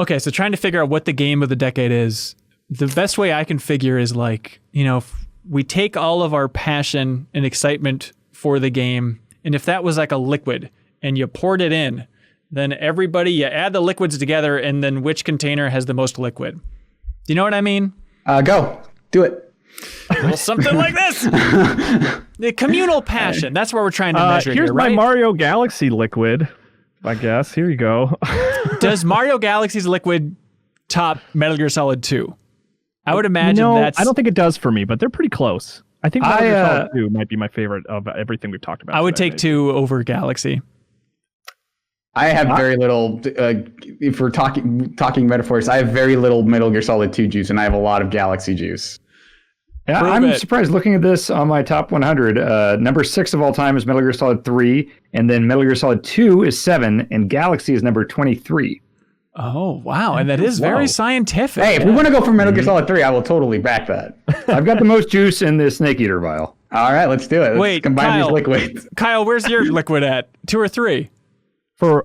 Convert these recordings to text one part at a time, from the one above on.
Okay, so trying to figure out what the game of the decade is, the best way I can figure is like, if we take all of our passion and excitement for the game, and if that was like a liquid and you poured it in, then you add the liquids together, and then which container has the most liquid? Do you know what I mean? Go. Do it. Well, something like this. The communal passion. That's what we're trying to measure here's here, right? my Mario Galaxy liquid, I guess. Here you go. Does Mario Galaxy's liquid top Metal Gear Solid 2? I would imagine I don't think it does for me, but they're pretty close. I think Metal Gear Solid 2 might be my favorite of everything we've talked about. I would take 2 over Galaxy. I have very little, if we're talking metaphors, I have very little Metal Gear Solid 2 juice, and I have a lot of Galaxy juice. Yeah, I'm surprised looking at this on my top 100. Number 6 of all time is Metal Gear Solid 3, and then Metal Gear Solid 2 is 7, and Galaxy is number 23. Oh, wow. And that is very scientific. Hey, if we want to go for Metal Gear Solid 3, I will totally back that. I've got the most juice in the Snake Eater vial. All right, let's do it. Let's combine these liquids. Kyle, where's your liquid at? 2 or 3? For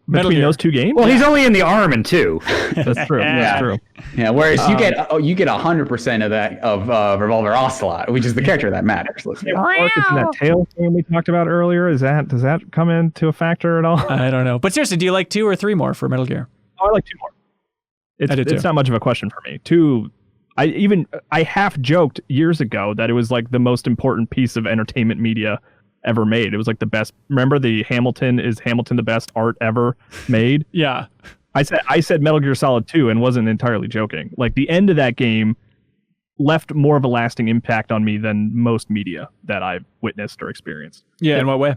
between those two games? Well, he's only in the arm in 2. That's true. That's true. Yeah, whereas you get 100% of that of Revolver Ocelot, which is the character that matters. It's in that tail thing we talked about earlier. Does that come into a factor at all? I don't know. But seriously, do you like 2 or 3 more for Metal Gear? Oh, I like 2 more. It's not much of a question for me. 2, I half joked years ago that it was like the most important piece of entertainment media ever made. It was like the best. Remember the Hamilton the best art ever made? Yeah. I said Metal Gear Solid 2 and wasn't entirely joking. Like the end of that game left more of a lasting impact on me than most media that I've witnessed or experienced. Yeah, in what way?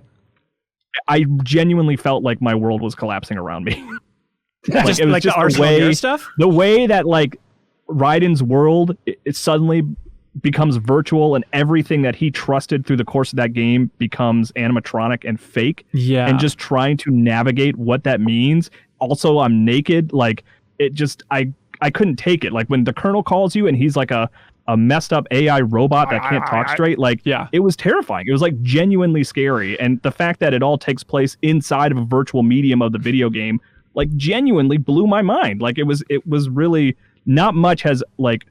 I genuinely felt like my world was collapsing around me. Just it was like just the Arsenal stuff? The way that like Raiden's world it suddenly becomes virtual and everything that he trusted through the course of that game becomes animatronic and fake. Yeah. And just trying to navigate what that means. Also, I'm naked. Like it just, I couldn't take it. Like when the Colonel calls you and he's like a messed up AI robot that can't talk straight. Like it was terrifying. It was like genuinely scary. And the fact that it all takes place inside of a virtual medium of the video game, like genuinely blew my mind. Like it was really not much has like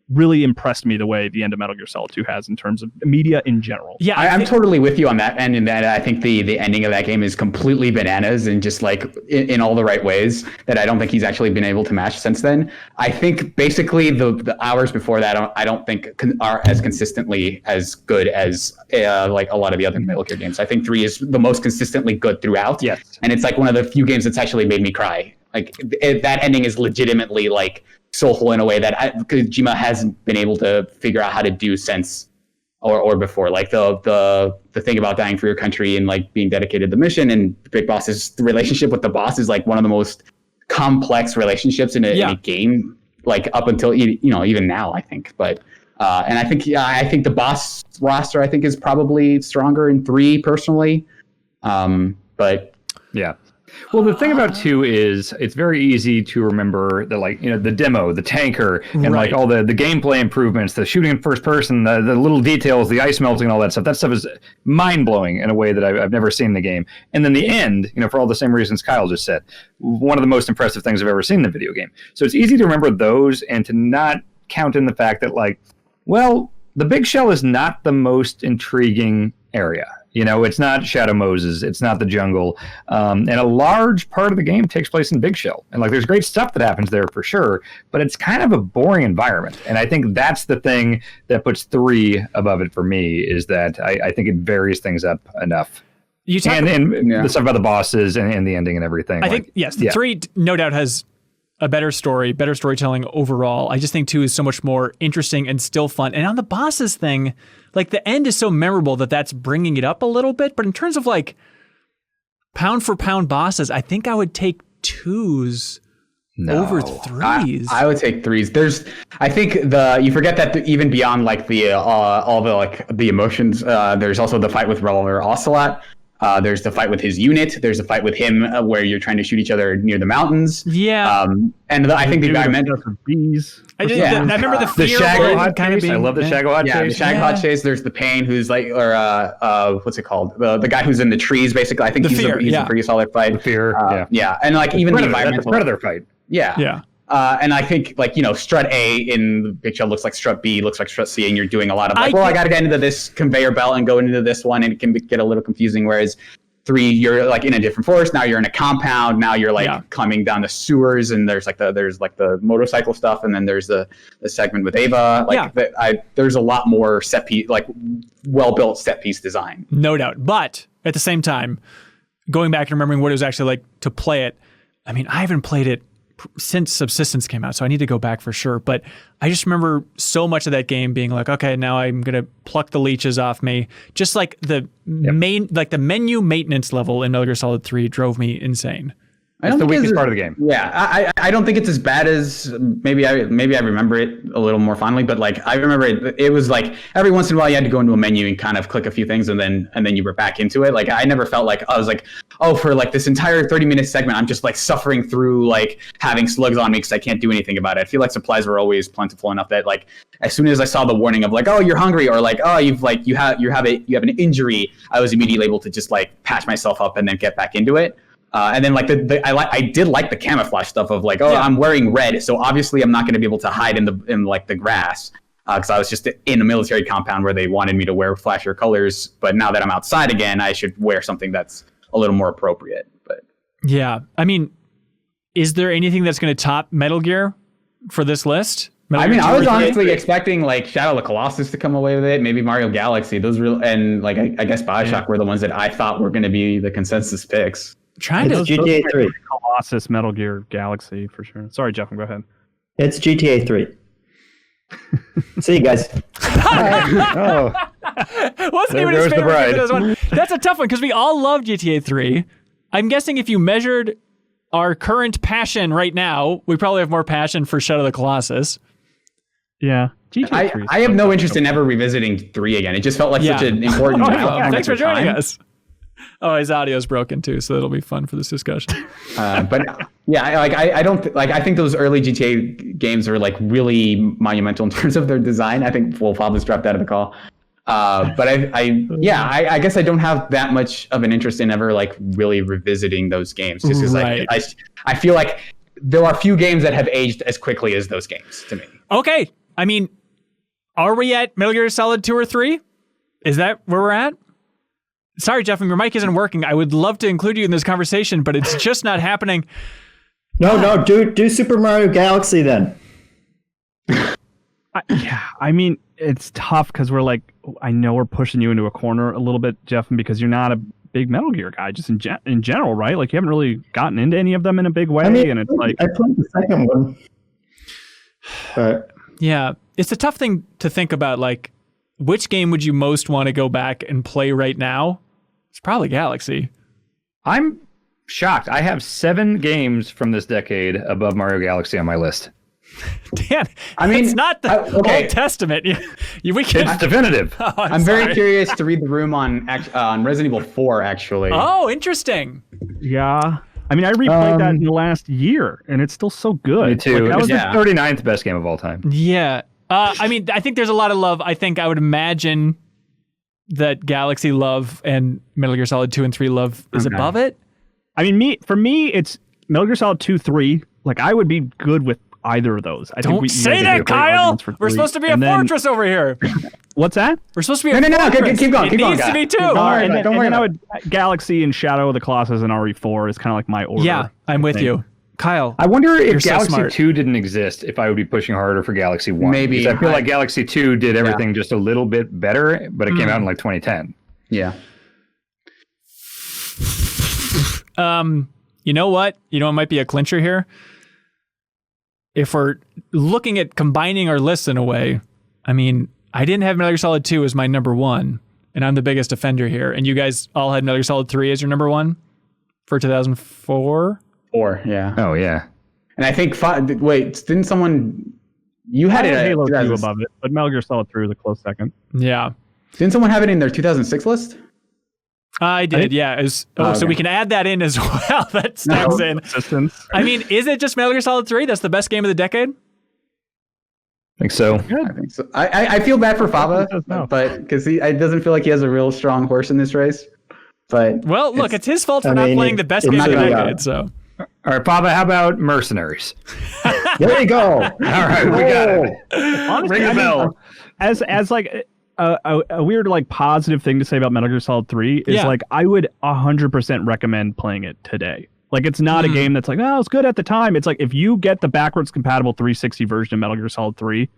really impressed me the way the end of Metal Gear Solid 2 has in terms of media in general. Yeah, I'm totally with you on that. And in that, I think the ending of that game is completely bananas and just like in all the right ways that I don't think he's actually been able to match since then. I think basically the hours before that, I don't think are as consistently as good as like a lot of the other Metal Gear games. I think 3 is the most consistently good throughout. Yes. And it's like one of the few games that's actually made me cry. Like that ending is legitimately like soulful in a way that Kojima hasn't been able to figure out how to do since or before. Like the thing about dying for your country and like being dedicated to the mission, and Big Boss's relationship with the boss is like one of the most complex relationships in a game, like up until even now, I think. But and I think the boss roster I think is probably stronger in 3 personally. But yeah. Well, the thing about 2 is it's very easy to remember the the demo, the tanker, and like all the gameplay improvements, the shooting in first person, the little details, the ice melting, and all that stuff. That stuff is mind blowing in a way that I've never seen in the game. And then the end, for all the same reasons Kyle just said, one of the most impressive things I've ever seen in the video game. So it's easy to remember those and to not count in the fact that the Big Shell is not the most intriguing area. It's not Shadow Moses. It's not the jungle. And a large part of the game takes place in Big Shell. And there's great stuff that happens there for sure, but it's kind of a boring environment. And I think that's the thing that puts 3 above it for me, is that I think it varies things up enough. The stuff about the bosses and the ending and everything. I think, yes, 3 no doubt has a better story, better storytelling overall. I just think 2 is so much more interesting and still fun. And on the bosses thing, like the end is so memorable that's bringing it up a little bit. But in terms of like pound for pound bosses, I think I would take 2s over 3s. I would take 3s. I think you forget that even beyond like all the emotions, there's also the fight with Revolver Ocelot. There's the fight with his unit. There's a fight with him where you're trying to shoot each other near the mountains. Yeah. I think the environmental bees. I remember the fear Shagohod kind of being. I love the Shagohod chase. The Shagohod chase. There's the Pain, who's like, what's it called? The guy who's in the trees, basically. I think he's a pretty solid fight. The fear. Yeah, and like even the environmental Predator fight. Yeah. Yeah. And I think like, strut A in the big shell looks like strut B, looks like strut C, and you're doing a lot of like, I got to get into this conveyor belt and go into this one, and it can get a little confusing. Whereas 3, you're like in a different forest. Now you're in a compound. Now you're like coming down the sewers, and there's the motorcycle stuff, and then there's the segment with Ava. There's a lot more set piece, like well-built set piece design. No doubt. But at the same time, going back and remembering what it was actually like to play it, I mean, I haven't played it since Subsistence came out, so I need to go back for sure. But I just remember so much of that game being like, okay, now I'm gonna pluck the leeches off me. Just like the the menu maintenance level in Metal Gear Solid 3 drove me insane. It's the weakest part of the game. Yeah, I don't think it's as bad as maybe I remember it a little more fondly, but like I remember it was like every once in a while you had to go into a menu and kind of click a few things and then you were back into it. Like I never felt like I was like, oh, for like this entire 30-minute segment I'm just like suffering through like having slugs on me because I can't do anything about it. I feel like supplies were always plentiful enough that like as soon as I saw the warning of like, oh, you're hungry, or like, oh, you have an injury, I was immediately able to just like patch myself up and then get back into it. And then like I did like the camouflage stuff of like, I'm wearing red, so obviously I'm not going to be able to hide in like the grass because I was just in a military compound where they wanted me to wear flashier colors. But now that I'm outside again, I should wear something that's a little more appropriate. But yeah, I mean, is there anything that's going to top Metal Gear for this list? I mean, I was honestly expecting like Shadow of the Colossus to come away with it, maybe Mario Galaxy. And like I guess BioShock were the ones that I thought were going to be the consensus picks. It's GTA 3. Colossus, Metal Gear, Galaxy for sure. Sorry, Jeff, go ahead. It's GTA 3. See you guys. Wasn't even his favorite one. That's a tough one because we all love GTA 3. I'm guessing if you measured our current passion right now, we probably have more passion for Shadow of the Colossus. Yeah. GTA 3 I have no interest in ever revisiting 3 again. It just felt like such an important thanks for joining us. Oh, his audio's broken too, so it'll be fun for this discussion. But yeah, I think those early GTA games are like really monumental in terms of their design. I think Fab's dropped out of the call. But I guess I don't have that much of an interest in ever like really revisiting those games, just because I feel like there are few games that have aged as quickly as those games to me. Okay, I mean, are we at Metal Gear Solid 2 or 3? Is that where we're at? Sorry, Jeff, your mic isn't working. I would love to include you in this conversation, but it's just not happening. No, do Super Mario Galaxy then. I mean, it's tough because we're like, I know we're pushing you into a corner a little bit, Jeff, because you're not a big Metal Gear guy, just in general, right? Like you haven't really gotten into any of them in a big way, and it's like I played the second one. But yeah, it's a tough thing to think about. Like, which game would you most want to go back and play right now? It's probably Galaxy. I'm shocked. I have 7 games from this decade above Mario Galaxy on my list. Dan, I mean, it's not the Old Testament. It's definitive. I'm very curious to read the room on Resident Evil 4, actually. Oh, interesting. Yeah. I mean, I replayed that in the last year, and it's still so good. Me too. That was the 39th best game of all time. Yeah. I mean, I think there's a lot of love. I think I would imagine that Galaxy love and Metal Gear Solid 2 and 3 love is above it. I mean, for me, it's Metal Gear Solid 2, 3. Like, I would be good with either of those. Don't say that, Kyle! We're supposed to be a fortress over here. What's that? We're supposed to be a fortress. Keep going. It needs to be too. Don't worry about it. Galaxy and Shadow of the Colossus and RE4 is kind of like my order. Yeah, I'm with you. Kyle, I wonder if Galaxy so 2 didn't exist, if I would be pushing harder for Galaxy 1. Maybe. Because I feel like Galaxy 2 did everything just a little bit better, but it came out in like 2010. Yeah. You know what? You know what might be a clincher here? If we're looking at combining our lists in a way, I mean, I didn't have Metal Gear Solid 2 as my number 1, and I'm the biggest offender here. And you guys all had Metal Gear Solid 3 as your number 1 for 2004? 4, yeah. Oh, yeah. And I think, didn't someone... You had it at Halo 2 above it, but Metal Gear Solid 3 was a close second. Yeah. Didn't someone have it in their 2006 list? I did, yeah. So we can add that in as well. That stacks in. I mean, is it just Metal Gear Solid 3? That's the best game of the decade? I think so. I think so. I feel bad for Fava, but because it doesn't feel like he has a real strong horse in this race. But well, look, it's his fault for not playing the best game of the decade. So All right, Papa, how about Mercenaries? There you go. All right, we got it. Honestly, Ring a bell. As like a weird like positive thing to say about Metal Gear Solid 3 is like I would 100% recommend playing it today. Like it's not a game that's like, oh, it's good at the time. It's like if you get the backwards compatible 360 version of Metal Gear Solid 3,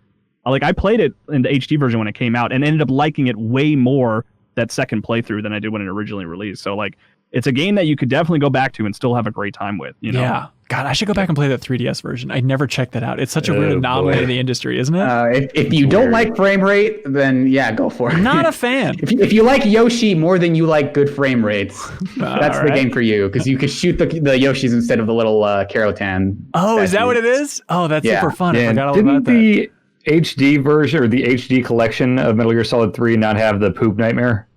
like I played it in the HD version when it came out and ended up liking it way more that second playthrough than I did when it originally released. So like it's a game that you could definitely go back to and still have a great time with, you know? Yeah. God, I should go back and play that 3DS version. I never checked that out. It's such a weird anomaly in the industry, isn't it? If you don't like frame rate, then yeah, go for it. Not a fan. If you like Yoshi more than you like good frame rates, that's the game for you because you can shoot the Yoshis instead of the little Karotan. Oh, is that what it is? Oh, that's super fun. I forgot all didn't about that. the HD version or the HD collection of Metal Gear Solid 3 not have the poop nightmare?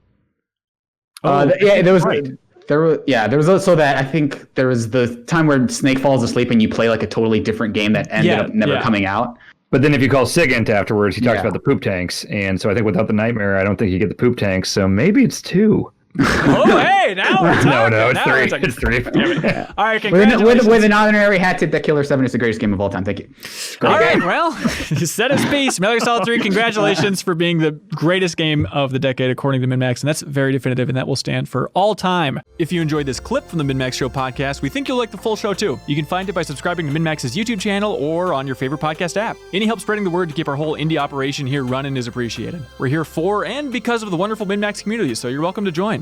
There was also that. I think there was the time where Snake falls asleep and you play like a totally different game that ended up never coming out. But then if you call Sigint afterwards, he talks about the poop tanks. And so I think without the nightmare, I don't think you get the poop tanks. So maybe it's 2. Oh, hey, now we're talking. No, it's 3. It's 3. All right, congratulations. With an honorary hat tip that Killer 7 is the greatest game of all time. Thank you. All right, well, set his piece. Metal Gear Solid 3, congratulations for being the greatest game of the decade according to MinnMax, and that's very definitive, and that will stand for all time. If you enjoyed this clip from the MinnMax Show podcast, we think you'll like the full show too. You can find it by subscribing to MinnMax's YouTube channel or on your favorite podcast app. Any help spreading the word to keep our whole indie operation here running is appreciated. We're here for and because of the wonderful MinnMax community, so you're welcome to join.